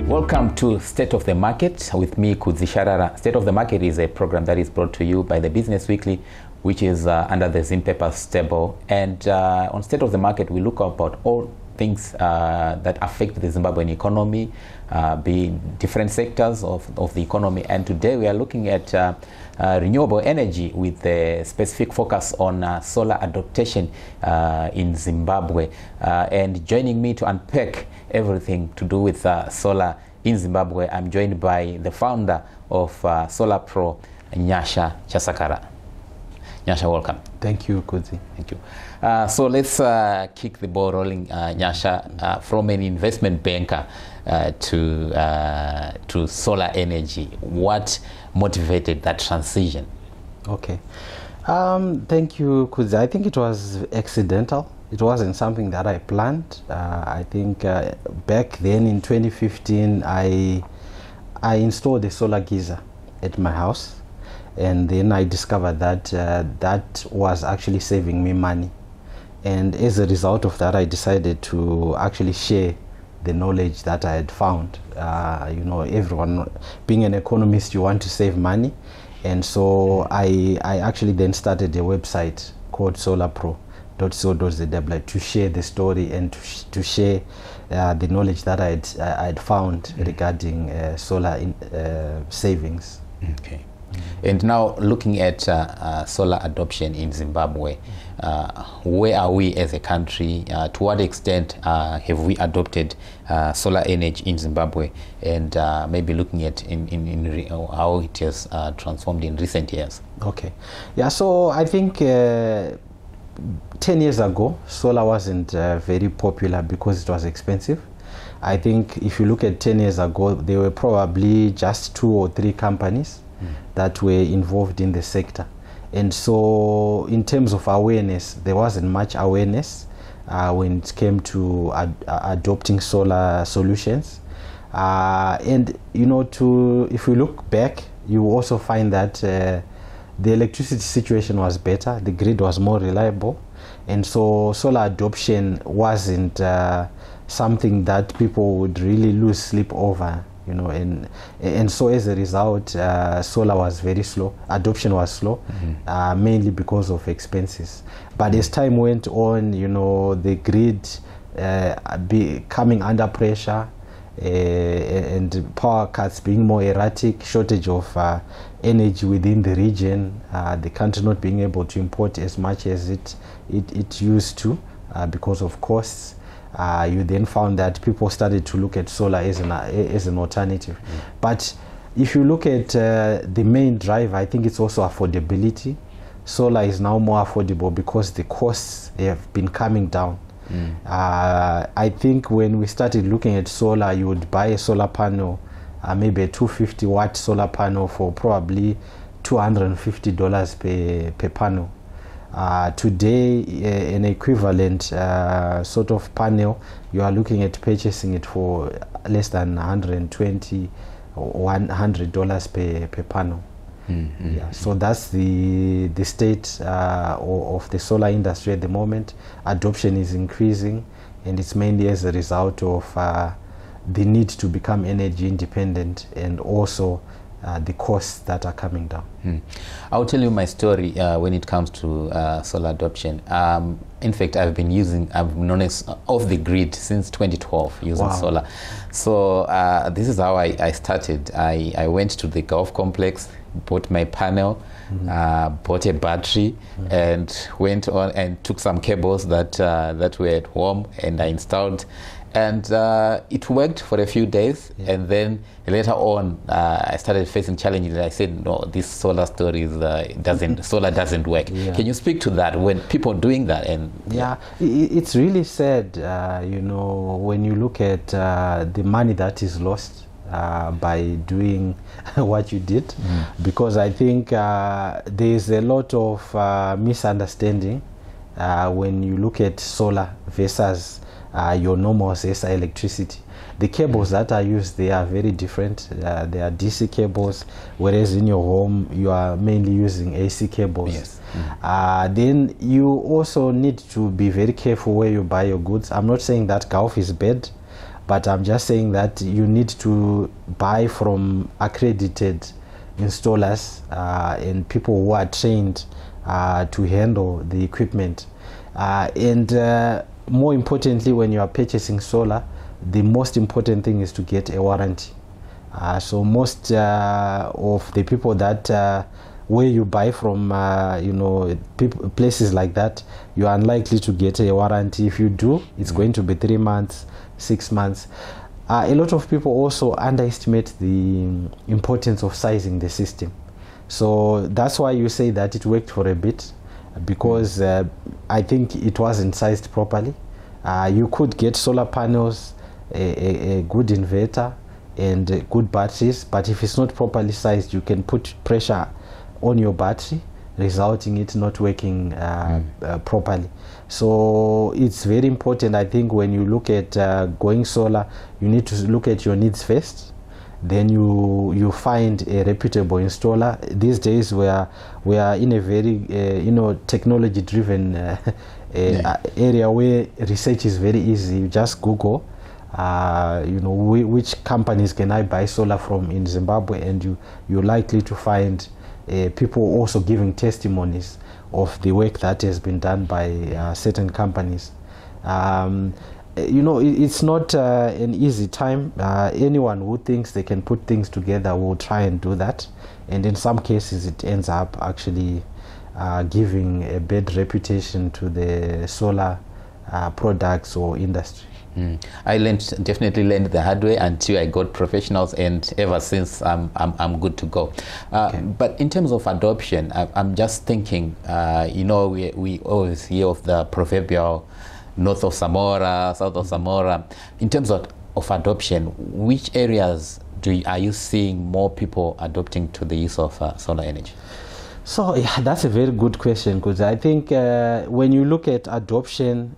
Welcome to State of the Market with me, Nyasha. State of the Market is a program that is brought to you by the Business Weekly, which is under the Zimbabwe stable. And on State of the Market, we look about all things that affect the Zimbabwean economy, be different sectors of the economy. And today we are looking at renewable energy with a specific focus on solar adaptation in Zimbabwe. And joining me to unpack everything to do with solar in Zimbabwe, I'm joined by the founder of Solar Pro, Nyasha Chasakara. Nyasha, welcome. Thank you, Kudzi. Thank you. So let's kick the ball rolling, Nyasha, from an investment banker to solar energy. What motivated that transition? Okay. Thank you, Kudzi. I think it was accidental. It wasn't something that I planned. I think back then in 2015, I installed a solar geyser at my house. And then I discovered that that was actually saving me money. And as a result of that, I decided to actually share the knowledge that I had found. You know, everyone, being an economist, you want to save money. And so I actually then started a website called solarpro.co.za to share the story and to share the knowledge that I had found regarding solar savings. Okay. And now looking at solar adoption in Zimbabwe, where are we as a country? To what extent have we adopted solar energy in Zimbabwe? And maybe looking at how it has transformed in recent years. Okay. Yeah, so I think 10 years ago, solar wasn't very popular because it was expensive. I think if you look at 10 years ago, there were probably just 2 or 3 companies that were involved in the sector. And so in terms of awareness, there wasn't much awareness when it came to adopting solar solutions. And you know, if we look back, you also find that the electricity situation was better, the grid was more reliable, and so solar adoption wasn't something that people would really lose sleep over. You know, and so as a result, solar was very slow. Adoption was slow, mainly because of expenses. But as time went on, you know, the grid coming under pressure, and power cuts being more erratic, shortage of energy within the region, the country not being able to import as much as it used to because of costs. You then found that people started to look at solar as an alternative. But if you look at the main driver, I think it's also affordability. Solar is now more affordable because the costs have been coming down. I think when we started looking at solar, you would buy a solar panel, maybe a 250 watt solar panel for probably $250 per panel. Today, an equivalent sort of panel, you are looking at purchasing it for less than $120 or $100 per panel. Yeah, so that's the state of the solar industry at the moment. Adoption is increasing, and it's mainly as a result of the need to become energy independent and also the costs that are coming down. I'll tell you my story when it comes to solar adoption. In fact, I've been honest, off the grid since 2012 using solar. So this is how I started. I went to the golf complex, bought my panel, bought a battery, and went on and took some cables that were at home, and I installed. And it worked for a few days, and then later on I started facing challenges. I said, no, this solar story solar doesn't work. Can you speak to that when people are doing that? And it's really sad, you know, when you look at the money that is lost by doing what you did, because I think there's a lot of misunderstanding when you look at solar versus your normal CSI electricity. The cables that are used, they are very different. They are DC cables, whereas in your home you are mainly using AC cables. Yes. Then you also need to be very careful where you buy your goods. I'm not saying that golf is bad, but I'm just saying that you need to buy from accredited installers and people who are trained to handle the equipment. And more importantly, when you are purchasing solar, the most important thing is to get a warranty. So most of the people that where you buy from, places like that, you are unlikely to get a warranty. If you do, it's going to be 3 months, 6 months. A lot of people also underestimate the importance of sizing the system. So that's why you say that it worked for a bit, because I think it wasn't sized properly. You could get solar panels, a good inverter, and good batteries, but if it's not properly sized, you can put pressure on your battery, resulting it not working properly. So it's very important, I think, when you look at going solar, you need to look at your needs first. Then you find a reputable installer. These days we are in a very technology driven area where research is very easy. You just Google which companies can I buy solar from in Zimbabwe, and you're likely to find people also giving testimonies of the work that has been done by certain companies. It's not an easy time. Anyone who thinks they can put things together will try and do that, and in some cases it ends up actually giving a bad reputation to the solar products or industry. I definitely learned the hard way until I got professionals, and ever since I'm good to go. Okay. But in terms of adoption, I'm just thinking, we always hear of the proverbial north of Samora, south of Samora. In terms of adoption, which areas are you seeing more people adopting to the use of solar energy? So yeah, that's a very good question, because I think when you look at adoption,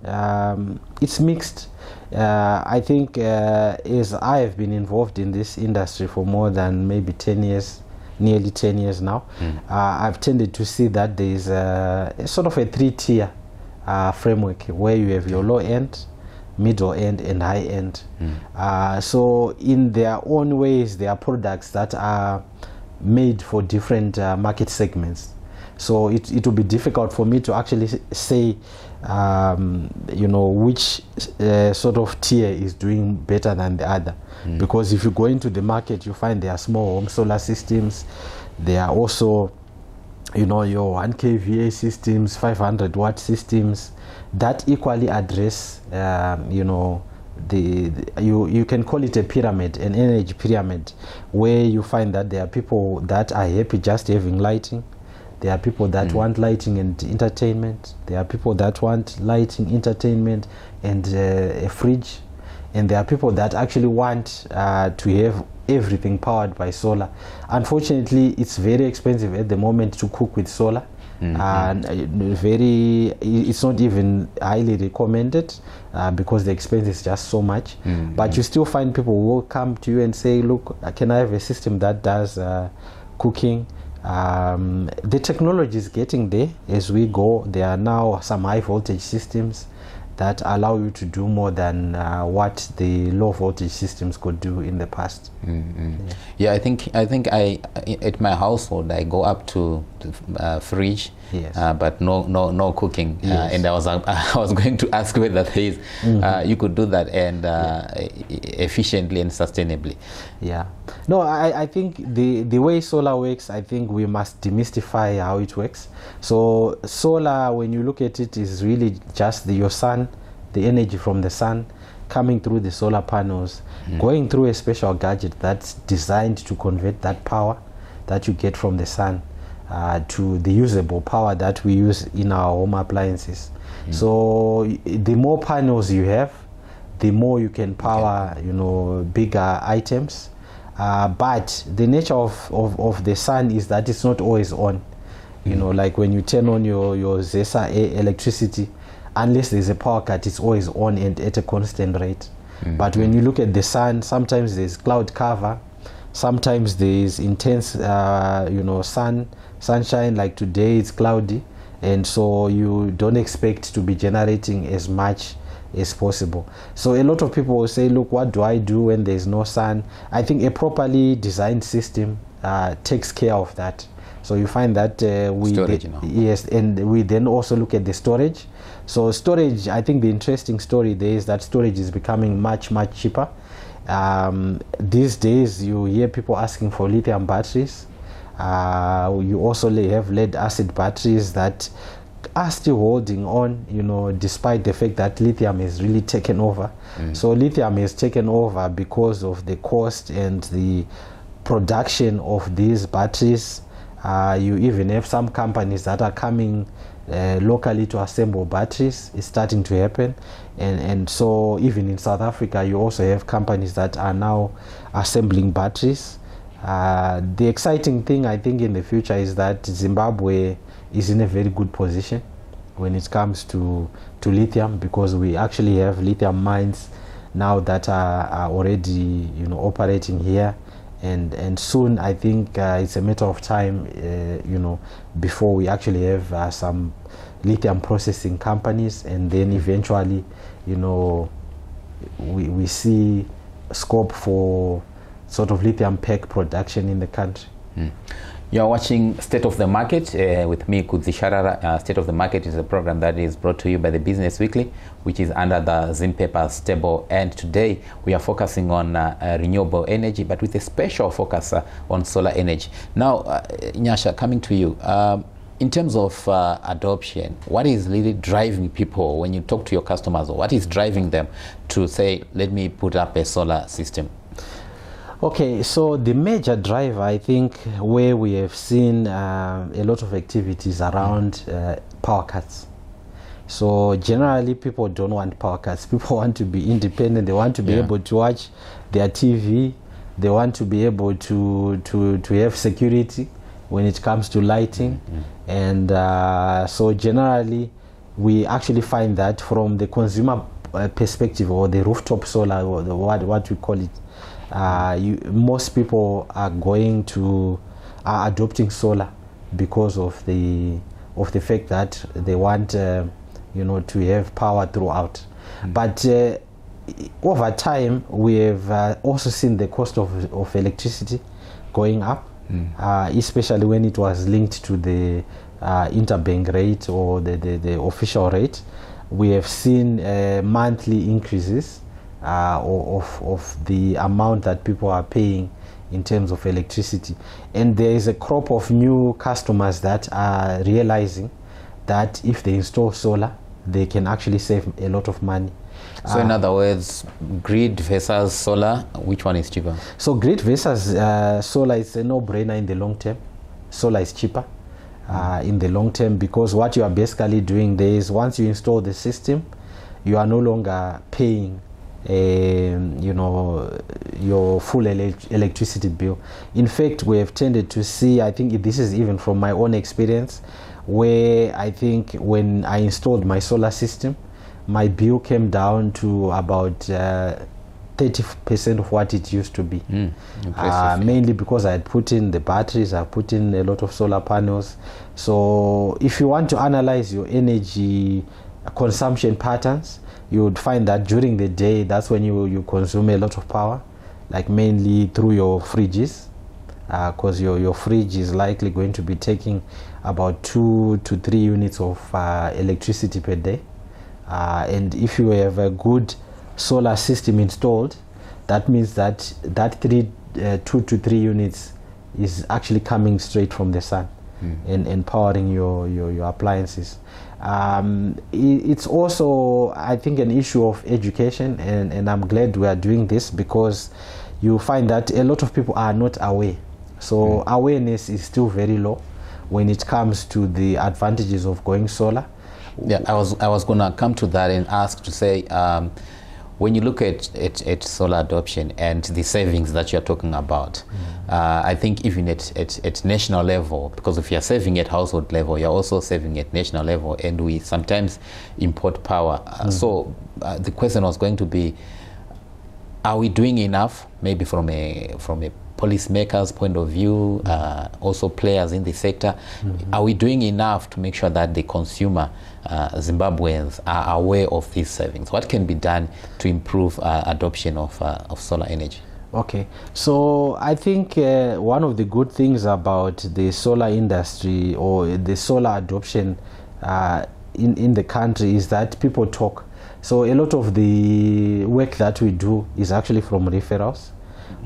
it's mixed. I think as I have been involved in this industry for more than maybe 10 years, nearly 10 years now, I've tended to see that there is a sort of a 3-tier framework where you have your low end, middle end, and high end. So in their own ways, there are products that are made for different market segments. So it will be difficult for me to actually say which sort of tier is doing better than the other, because if you go into the market, you find there are small home solar systems. There are also your 1 kVA systems, 500 watt systems that equally address you can call it a pyramid, an energy pyramid, where you find that there are people that are happy just having lighting. There are people that want lighting and entertainment. There are people that want lighting, entertainment, and a fridge. And there are people that actually want to have everything powered by solar. Unfortunately, it's very expensive at the moment to cook with solar. And it's not even highly recommended because the expense is just so much. But you still find people who will come to you and say, look, can I have a system that does cooking? The technology is getting there as we go. There are now some high voltage systems that allow you to do more than what the low voltage systems could do in the past. Yeah, I think I at my household I go up to fridge, yes. But no cooking. Yes. And I was going to ask whether there is you could do that and efficiently and sustainably. Yeah. No, I think the way solar works, I think we must demystify how it works. So solar, when you look at it, is really just your sun, the energy from the sun coming through the solar panels, going through a special gadget that's designed to convert that power that you get from the sun to the usable power that we use in our home appliances. So the more panels you have, the more you can power bigger items. But the nature of the sun is that it's not always on. Like when you turn on your ZESA electricity, unless there's a power cut, it's always on and at a constant rate. But when you look at the sun, sometimes there's cloud cover, sometimes there's intense sunshine. Like today it's cloudy, and so you don't expect to be generating as much as possible. So a lot of people will say, look, what do I do when there's no sun? I think a properly designed system takes care of that. So you find that storage, yes, and we then also look at the storage. So storage, I think the interesting story there is that storage is becoming much cheaper. These days you hear people asking for lithium batteries. You also have lead acid batteries that are still holding on, despite the fact that lithium has really taken over. So lithium has taken over because of the cost and the production of these batteries. You even have some companies that are coming locally to assemble batteries. It's starting to happen, and so even in South Africa you also have companies that are now assembling batteries. The exciting thing, I think, in the future is that Zimbabwe is in a very good position when it comes to lithium, because we actually have lithium mines now that are already operating here, and soon I think it's a matter of time before we actually have some lithium processing companies, and then eventually we see scope for sort of lithium pack production in the country. You're watching State of the Market with me, Kudzi Sharara. State of the Market is a program that is brought to you by the Business Weekly, which is under the Zimpaper stable. And today we are focusing on renewable energy, but with a special focus on solar energy. Now, Nyasha, coming to you. In terms of adoption, what is really driving people when you talk to your customers, or what is driving them to say, let me put up a solar system? Okay, so the major driver, I think, where we have seen a lot of activities around power cuts. So generally people don't want power cuts. People want to be independent. They want to be able to watch their TV. They want to be able to have security when it comes to lighting. And so generally we actually find that from the consumer perspective, or the rooftop solar, or what we call it, most people are adopting solar because of the fact that they want to have power throughout. But over time we have also seen the cost of electricity going up, especially when it was linked to the interbank rate or the official rate. We have seen monthly increases of the amount that people are paying in terms of electricity, and there is a crop of new customers that are realizing that if they install solar, they can actually save a lot of money. So in other words, grid versus solar, which one is cheaper? So grid versus solar is a no-brainer in the long term. Solar is cheaper in the long term, because what you are basically doing there is, once you install the system, you are no longer paying your full electricity bill. In fact, we have tended to see, I think this is even from my own experience, where I think when I installed my solar system, my bill came down to about 30% of what it used to be. Mainly because I had put in the batteries, I put in a lot of solar panels. So if you want to analyze your energy consumption patterns, you would find that during the day, that's when you consume a lot of power, like mainly through your fridges, because your fridge is likely going to be taking about 2 to 3 units of electricity per day. And if you have a good solar system installed, that means that 2 to 3 units is actually coming straight from the sun and powering your appliances. It's also, I think, an issue of education, and I'm glad we are doing this, because you find that a lot of people are not aware. So awareness is still very low when it comes to the advantages of going solar. Yeah, I was gonna come to that and ask to say, when you look at solar adoption and the savings that you're talking about, I think even at national level, because if you're saving at household level, you're also saving at national level, and we sometimes import power. So the question was going to be, are we doing enough, maybe from a policymakers' point of view, also players in the sector? Are we doing enough to make sure that the consumer, Zimbabweans, are aware of these savings? What can be done to improve adoption of solar energy? Okay, so I think one of the good things about the solar industry or the solar adoption in the country is that people talk. So a lot of the work that we do is actually from referrals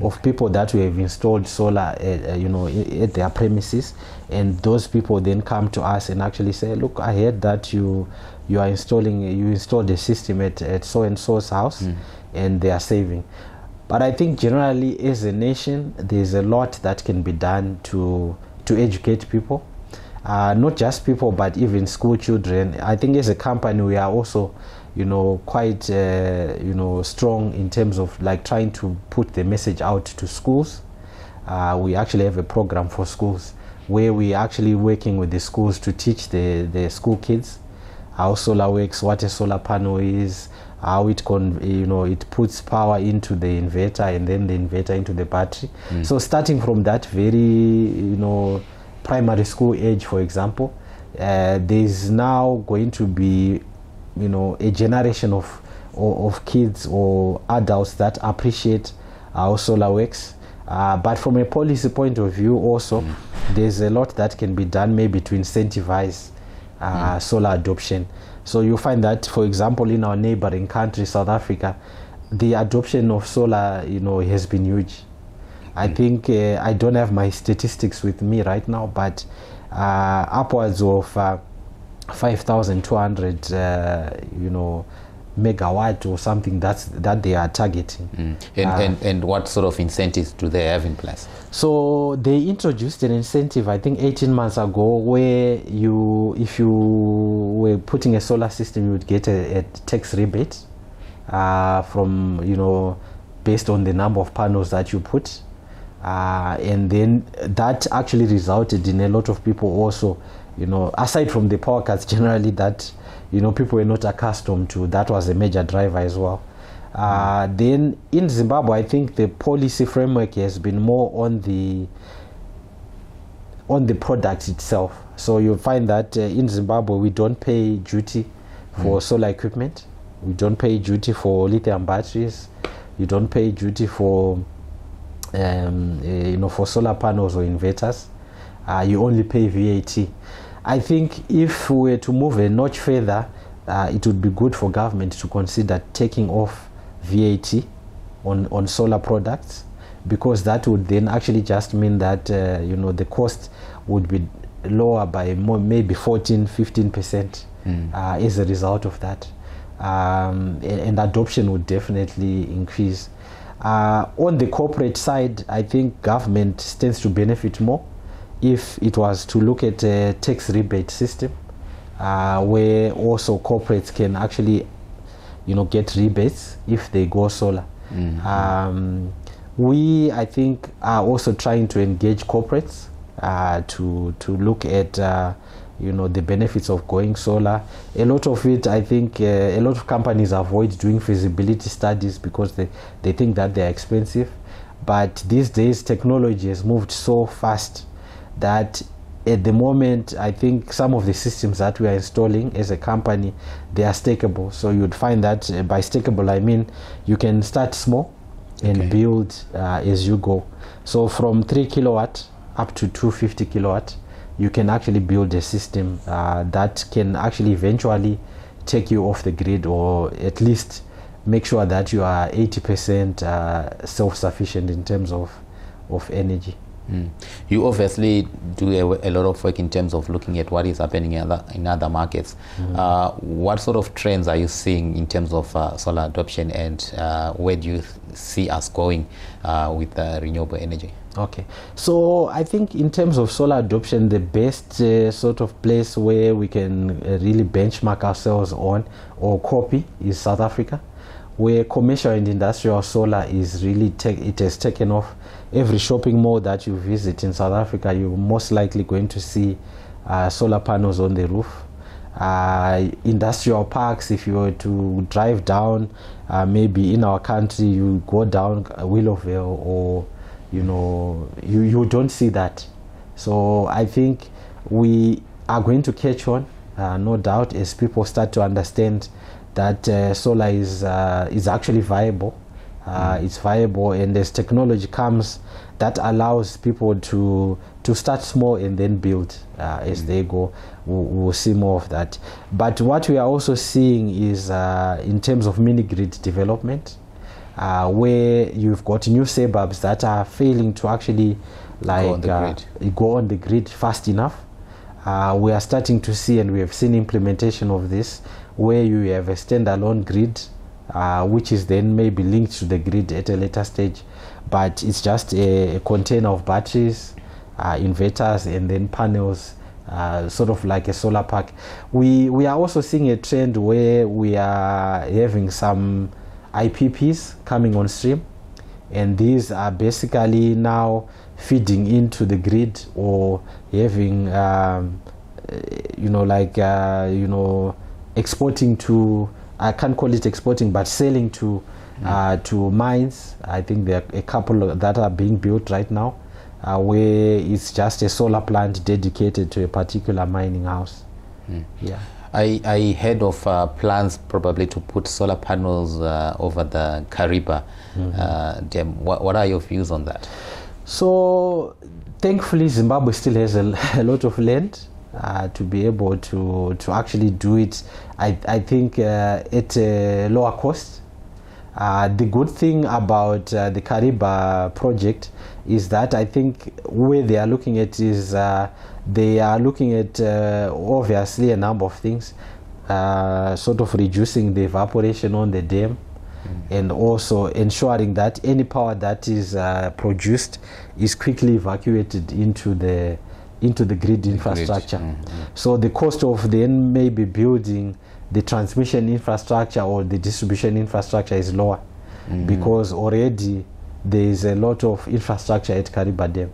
of people that we have installed solar, at their premises, and those people then come to us and actually say, look, I heard that you installed a system at so and so's house, and they are saving. But I think generally as a nation, there's a lot that can be done to educate people, not just people, but even school children. I think as a company, we are also quite strong in terms of like trying to put the message out to schools. We actually have a program for schools where we actually working with the schools to teach the school kids how solar works, what a solar panel is, how it it puts power into the inverter and then the inverter into the battery. So starting from that very primary school age, for example, there's now going to be a generation of kids or adults that appreciate how solar works. But from a policy point of view also, there's a lot that can be done maybe to incentivize solar adoption. So you find that, for example, in our neighboring country, South Africa, the adoption of solar, has been huge. I think I don't have my statistics with me right now, but upwards of 5,200, megawatt or something that they are targeting. And what sort of incentives do they have in place? So they introduced an incentive, I think 18 months ago, where if you were putting a solar system, you would get a tax rebate from, based on the number of panels that you put. And then that actually resulted in a lot of people also, aside from the power cuts generally that, people were not accustomed to. That was a major driver as well. Then in Zimbabwe, I think the policy framework has been more on the product itself. So you'll find that in Zimbabwe, we don't pay duty for solar equipment. We don't pay duty for lithium batteries. You don't pay duty for for solar panels or inverters. You only pay VAT. I think if we were to move a notch further, it would be good for government to consider taking off VAT on solar products, because that would then actually just mean that the cost would be lower by maybe 14-15% as a result of that, and adoption would definitely increase. On the corporate side, I think government stands to benefit more if it was to look at a tax rebate system, where also corporates can actually get rebates if they go solar. We, I think, are also trying to engage corporates to look at the benefits of going solar. A lot of it, I think, a lot of companies avoid doing feasibility studies because they think that they're expensive. But these days, technology has moved so fast that at the moment, I think some of the systems that we are installing as a company, they are stakeable. So you'd find that by stakeable, I mean you can start small and build as you go. So from 3 kilowatt up to 250 kilowatt, you can actually build a system that can actually eventually take you off the grid, or at least make sure that you are 80% self-sufficient in terms of energy. You obviously do a lot of work in terms of looking at what is happening in other markets. What sort of trends are you seeing in terms of solar adoption, and where do you see us going with renewable energy? Okay, so I think in terms of solar adoption, the best sort of place where we can really benchmark ourselves on or copy is South Africa, where commercial and industrial solar is really it has taken off. Every shopping mall that you visit in South Africa, you're most likely going to see solar panels on the roof. Industrial parks, if you were to drive down, maybe in our country, you go down Willowville or you don't see that. So I think we are going to catch on, no doubt, as people start to understand that solar is actually viable. It's viable, and as technology comes, that allows people to start small and then build as they go. We'll see more of that. But what we are also seeing is in terms of mini grid development, where you've got new suburbs that are failing to actually go on the grid fast enough. We are starting to see, and we have seen implementation of this, where you have a standalone grid, which is then maybe linked to the grid at a later stage, but it's just a container of batteries, inverters, and then panels, sort of like a solar park. We are also seeing a trend where we are having some IPPs coming on stream, and these are basically now feeding into the grid, or having exporting to, I can't call it exporting, but selling to mines. I think there are a couple that are being built right now, where it's just a solar plant dedicated to a particular mining house. Yeah. I heard of plans probably to put solar panels over the Kariba dam. What are your views on that? So, thankfully, Zimbabwe still has a lot of land to be able to actually do it. I think at a lower cost. The good thing about the Kariba project is that I think where they are looking at is they are looking at obviously a number of things, sort of reducing the evaporation on the dam, and also ensuring that any power that is produced is quickly evacuated into the grid infrastructure. So the cost of then maybe building the transmission infrastructure or the distribution infrastructure is lower, because already there is a lot of infrastructure at Kariba Dam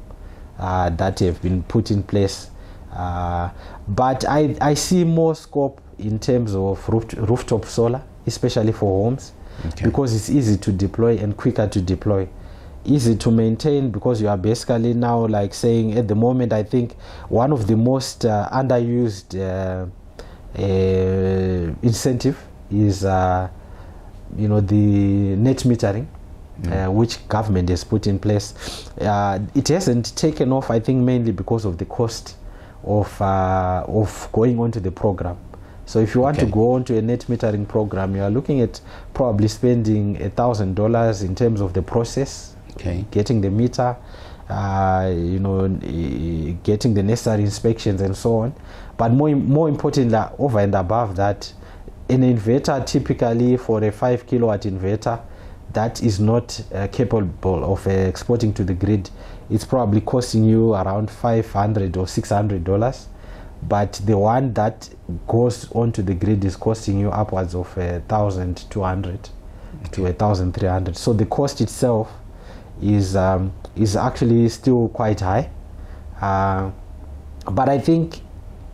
that have been put in place. But I see more scope in terms of rooftop solar, especially for homes, because it's easy to deploy and quicker to deploy. Easy to maintain, because you are basically now like saying, at the moment, I think one of the most underused incentive is the net metering, which government has put in place. It hasn't taken off, I think, mainly because of the cost of going onto the program. So if you want to go onto a net metering program, you are looking at probably spending $1,000 in terms of the process, getting the meter, getting the necessary inspections and so on. But more importantly, over and above that, an inverter, typically for a 5 kilowatt inverter that is not capable of exporting to the grid, it's probably costing you around $500 or $600. But the one that goes onto the grid is costing you upwards of $1,200 to $1,300. So the cost itself is actually still quite high. But I think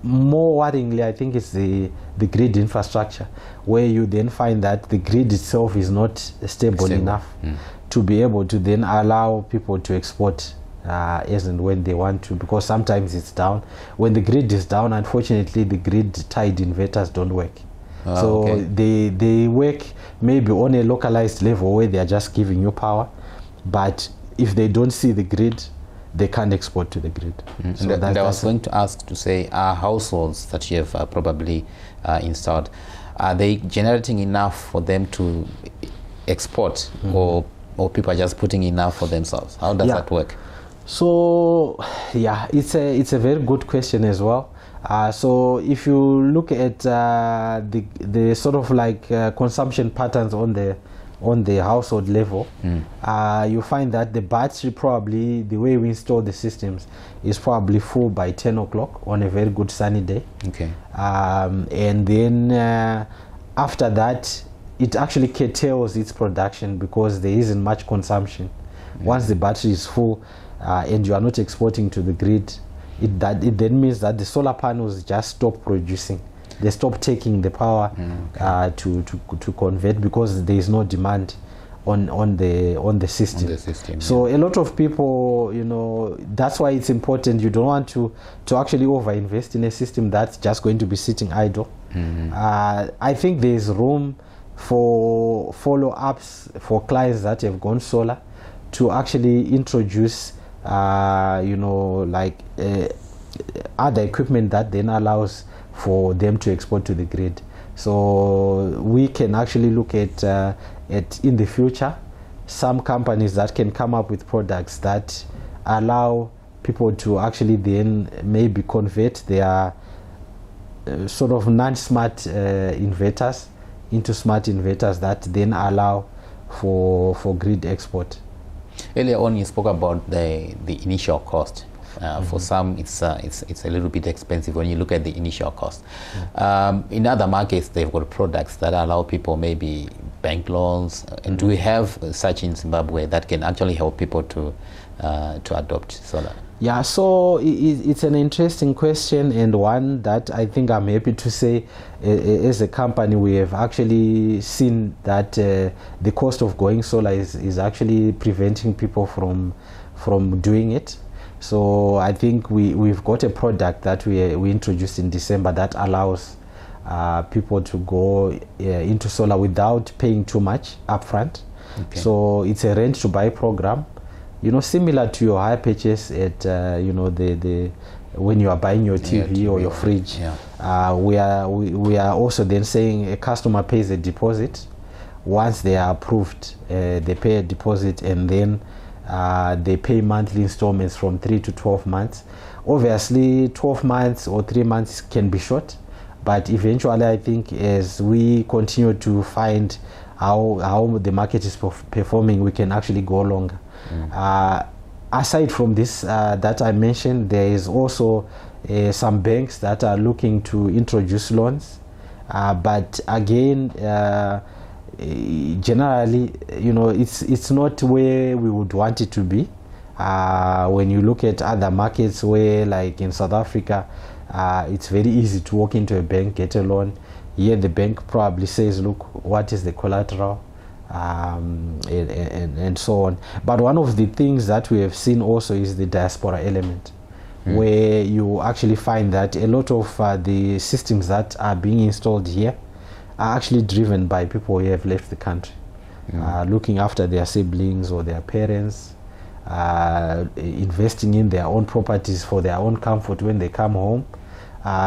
more worryingly, I think it's the grid infrastructure, where you then find that the grid itself is not stable enough to be able to then allow people to export as and when they want to, because sometimes it's down. When the grid is down, unfortunately, the grid-tied inverters don't work. They work maybe on a localized level where they are just giving you power, but if they don't see the grid, they can't export to the grid. So and I was going to ask to say, households that you have probably installed, are they generating enough for them to export, or people are just putting enough for themselves? How does that work? So it's a very good question as well. So if you look at the sort of like consumption patterns on the household level, you find that the battery, probably the way we install the systems, is probably full by 10 o'clock on a very good sunny day. And then after that, it actually curtails its production because there isn't much consumption. Once the battery is full and you are not exporting to the grid, it then means that the solar panels just stop producing. They stop taking the power to convert, because there is no demand on the system. So a lot of people, that's why it's important. You don't want to actually over-invest in a system that's just going to be sitting idle. I think there's room for follow-ups for clients that have gone solar to actually introduce other equipment that then allows for them to export to the grid. So we can actually look at in the future some companies that can come up with products that allow people to actually then maybe convert their sort of non-smart inverters into smart inverters that then allow for grid export. Earlier on, you spoke about the initial cost. For some, it's a little bit expensive when you look at the initial cost. In other markets, they've got products that allow people maybe bank loans. And do we have such in Zimbabwe that can actually help people to adopt solar? Yeah, so it's an interesting question, and one that I think I'm happy to say as a company we have actually seen that the cost of going solar is actually preventing people from doing it. So I think we've got a product that we introduced in December that allows people to go into solar without paying too much upfront. Okay. So it's a rent to buy program, similar to your hire purchase at when you are buying your TV or your fridge. Yeah. We are also then saying a customer pays a deposit. Once they are approved, they pay a deposit, and then they pay monthly installments from 3 to 12 months. Obviously 12 months or 3 months can be short, but eventually I think as we continue to find how the market is performing, we can actually go longer. Aside from this that I mentioned, there is also some banks that are looking to introduce loans, but again generally, it's not where we would want it to be. When you look at other markets where, like in South Africa, it's very easy to walk into a bank, get a loan. Here the bank probably says, look, what is the collateral, and so on. But one of the things that we have seen also is the diaspora element, where you actually find that a lot of the systems that are being installed here are actually driven by people who have left the country, looking after their siblings or their parents, investing in their own properties for their own comfort when they come home.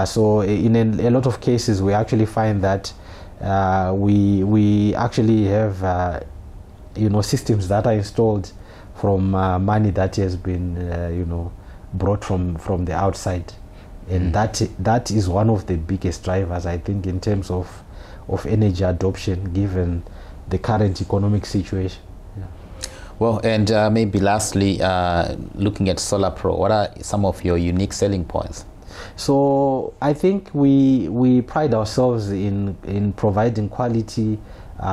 So in a lot of cases, we actually find that we actually have systems that are installed from money that has been brought from the outside, and that is one of the biggest drivers, I think, in terms of energy adoption given the current economic situation. Yeah. Well, and maybe lastly, looking at Solar Pro, what are some of your unique selling points? So I think we pride ourselves in providing quality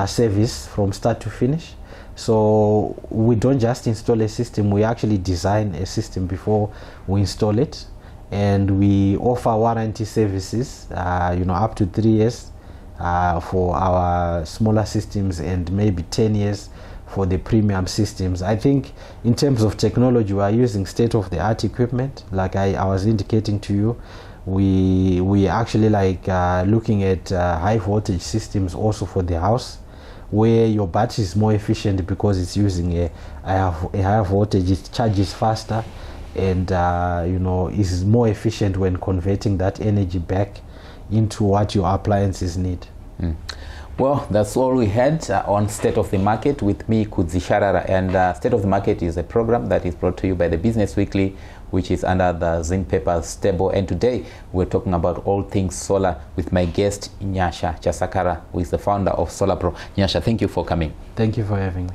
service from start to finish. So we don't just install a system, we actually design a system before we install it, and we offer warranty services up to 3 years for our smaller systems, and maybe 10 years for the premium systems. I think in terms of technology, we are using state-of-the-art equipment. Like I was indicating to you, we actually looking at high voltage systems also for the house, where your battery is more efficient because it's using a higher voltage. It charges faster, and is more efficient when converting that energy back into what your appliances need. Well, that's all we had on State of the Market with me, Zimbabwe. And State of the Market is a program that is brought to you by the Business Weekly, which is under the Zimbabwe stable. And today we're talking about all things solar with my guest, Nyasha Chasakara, who is the founder of Solar Pro. Nyasha, thank you for coming. Thank you for having me.